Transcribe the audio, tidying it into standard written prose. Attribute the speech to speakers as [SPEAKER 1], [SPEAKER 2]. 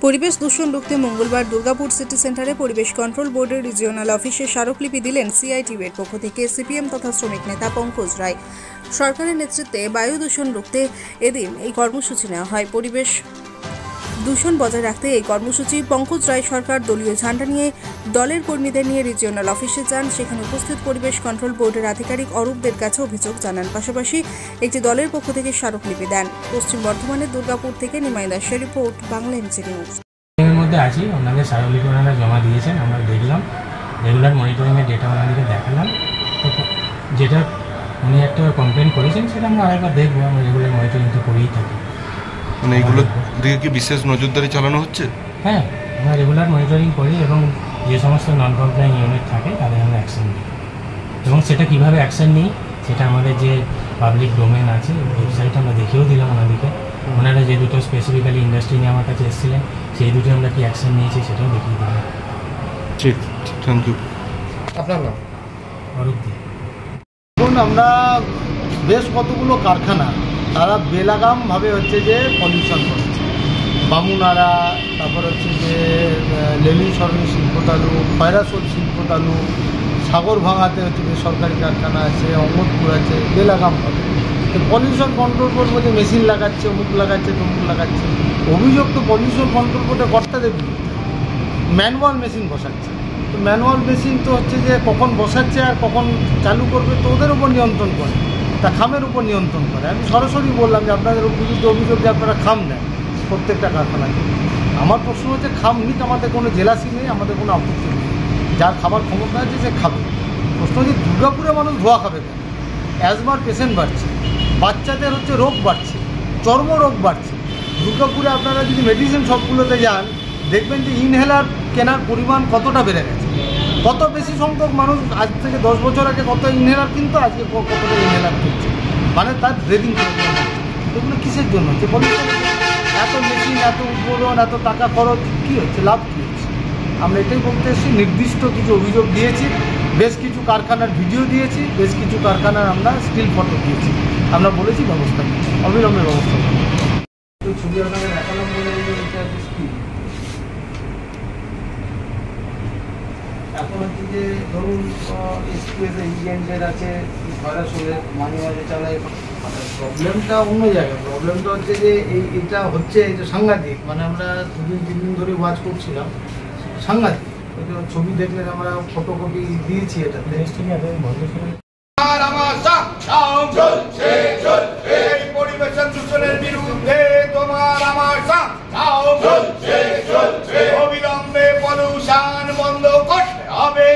[SPEAKER 1] পরিবেশ দূষণ রুখতে মঙ্গলবার দুর্গাপুর সিটি সেন্টারে পরিবেশ কন্ট্রোল বোর্ডের রিজিওনাল অফিসে স্মারকলিপি দিলেন সিআইটিউর পক্ষ থেকে সিপিএম তথা শ্রমিক নেতা পঙ্কজ রায়। সরকারের নেতৃত্বে বায়ু দূষণ রুখতে এদিন এই কর্মসূচি নেওয়া হয়। পরিবেশ দূষণ বজায় রাখতে এই কর্মসূচি। পঙ্কজ রায় সরকার দলীয় ঝান্ডা নিয়ে দলের কর্মীদের নিয়ে রিজিওনাল অফিসে যান। সেখানে উপস্থিত পরিবেশ কন্ট্রোল বোর্ডের আধিকারিক অরূপদের কাছে অভিযোগ জানান, পাশাপাশি একটি দলের পক্ষ থেকে স্মারকলিপি দেন। পশ্চিম বর্ধমানের দুর্গাপুর থেকে নিমাই দাসের রিপোর্ট, বাংলা এমসি নিউজ।
[SPEAKER 2] এর মধ্যে আছি, ওনাদের স্মারকলিপি ওনারা জমা দিয়েছেন, আমরা দেখলাম, রেগুলার মনিটরিংয়ের ডেটা ওনাদেরকে দেখালাম। তো যেটা উনি একটা কমপ্লেন করেছেন সেটা আমরা আরেকবার দেখবো, আমরা রেগুলার মনিটরিংটা করেই থাকি।
[SPEAKER 3] মানে এইগুলো দিকে কি বিশেষ নজরদারি চালানো হচ্ছে?
[SPEAKER 2] হ্যাঁ, আমরা রেগুলার মনিটরিং করি এবং যে সমস্ত নন কমপ্লাইং ইউনিট থাকে তাদের আমরা অ্যাকশন নিই, এবং সেটা কীভাবে অ্যাকশন নিই সেটা আমাদের যে পাবলিক ডোমেন আছে ওয়েবসাইট আমরা দেখিয়েও দিলাম ওনাদেরকে। ওনারা যে দুটো স্পেসিফিক্যালি ইন্ডাস্ট্রি নিয়ে আমার কাছে এসেছিলেন সেই দুটো আমরা কি অ্যাকশন নিয়েছি সেটাও দেখিয়ে দিলাম।
[SPEAKER 3] ঠিক, থ্যাংক ইউ।
[SPEAKER 4] আপনার নাম?
[SPEAKER 2] অরূপ দি।
[SPEAKER 4] দেখুন, আমরা বেশ কতগুলো কারখানা তারা বেলাগামভাবে হচ্ছে যে পলিউশন করছে। বামুনারা, তারপর হচ্ছে যে লেলিন সরণি শিল্পতালু, খয়রাসোল শিল্পতালু, সাগর ভাঙাতে হচ্ছে বেসরকারি কারখানা আছে, অমরপুর আছে, বেলাগামভাবে। তো পলিউশন কন্ট্রোল বোর্ড বলছে মেশিন লাগাচ্ছে, অমুক লাগাচ্ছে, তমুক লাগাচ্ছে। অভিযোগ তো পলিউশন কন্ট্রোল বোর্ডে কর্তাদের বিরুদ্ধে ম্যানুয়াল মেশিন বসাচ্ছে। তো ম্যানুয়াল মেশিন তো হচ্ছে যে কখন বসাচ্ছে আর কখন চালু করবে তো ওদের উপর নিয়ন্ত্রণ করে, তা খামের উপর নিয়ন্ত্রণ করে। আমি সরাসরি বললাম যে আপনাদের বিরুদ্ধে অভিযোগ যে আপনারা খাম নেন প্রত্যেকটা কারখানাকে। আমার প্রশ্ন হচ্ছে খাম নিক, আমাদের কোনো জেলাসি নেই, আমাদের কোনো আপত্তি নেই, যার খাবার ক্ষমতা আছে সে খাবে। প্রশ্ন হচ্ছে দুর্গাপুরে মানুষ ধোয়া খাবে কেন? অ্যাজমার পেশেন্ট বাড়ছে, বাচ্চাদের হচ্ছে রোগ বাড়ছে, চর্মরোগ বাড়ছে। দুর্গাপুরে আপনারা যদি মেডিসিন শপগুলোতে যান দেখবেন যে ইনহেলার কেনার পরিমাণ কতটা বেড়ে গেছে। কত বেশি সংখ্যক মানুষ আজ থেকে 10 বছর আগে কত ইনহেলার কিনতো, আজকে কতটা ইনহেলার কিনছে, মানে তার ব্রিদিং প্রবলেম হচ্ছে। এগুলো কিসের জন্য হচ্ছে? এত মেশিন, এত উদ্বোধন, এত টাকা খরচ, কী হচ্ছে? লাভ কী হচ্ছে? আমরা এটাই বলতে এসেছি। নির্দিষ্ট কিছু অভিযোগ দিয়েছি, বেশ কিছু কারখানার ভিডিও দিয়েছি, বেশ কিছু কারখানার আমরা স্টিল ফটো দিয়েছি। আমরা বলেছি ব্যবস্থা নিচ্ছি, অবিলম্বে ব্যবস্থা করবো। ছবি আপনাকে দেখালাম বলে এখন হচ্ছে যে ধরুন এসপিএসে ইজেন্টের আছে, খয়রাসোলে মাঝে মাঝে চালায়। প্রবলেমটা অন্য জায়গায়। প্রবলেমটা হচ্ছে যে এটা হচ্ছে যে সাংঘাতিক, মানে আমরা 2-3 দিন ধরে ওয়াচ করছিলাম, সাংঘাতিক। ছবি দেখলেন, আমরা ফটোকপি দিয়েছি এটাতে। পরিবেশ দূষণের বিরুদ্ধে তোমার আমার অবিলম্বে পলিউশন বন্ধ করতে হবে।